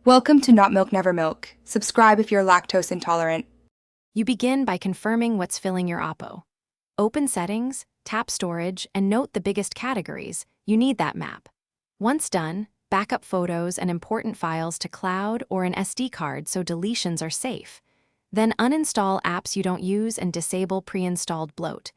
Welcome to Not Milk Never Milk. Subscribe if you're lactose intolerant. You begin by confirming what's filling your Oppo. Open Settings, tap Storage, and note the biggest categories. You need that map. Once done, backup photos and important files to cloud or an SD card so deletions are safe. Then uninstall apps you don't use and disable pre-installed bloat.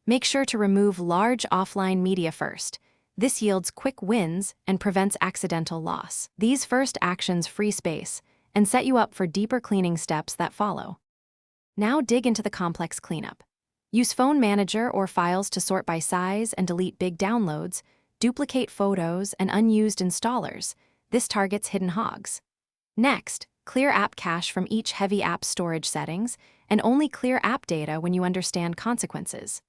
Make sure to remove large offline media first. This yields quick wins and prevents accidental loss. These first actions free space and set you up for deeper cleaning steps that follow. Now dig into the complex cleanup. Use Phone Manager or files to sort by size and delete big downloads, duplicate photos and unused installers. This targets hidden hogs. Next, clear app cache from each heavy app storage settings and only clear app data when you understand consequences.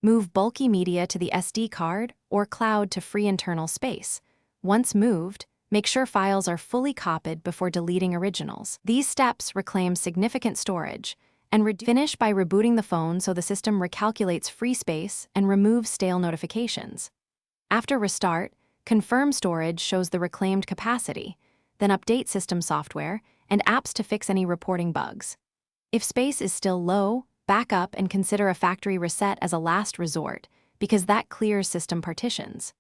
Move bulky media to the SD card or cloud to free internal space. Once moved, make sure files are fully copied before deleting originals. These steps reclaim significant storage and finish by rebooting the phone so the system recalculates free space and removes stale notifications. After restart, confirm storage shows the reclaimed capacity, then update system software and apps to fix any reporting bugs. If space is still low, back up and consider a factory reset as a last resort, because that clears system partitions.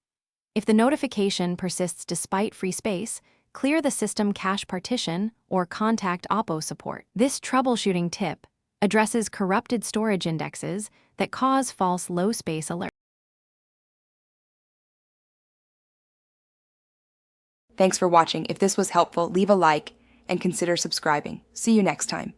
If the notification persists despite free space, clear the system cache partition or contact Oppo support. This troubleshooting tip addresses corrupted storage indexes that cause false low space alerts. Thanks for watching. If this was helpful, leave a like and consider subscribing. See you next time.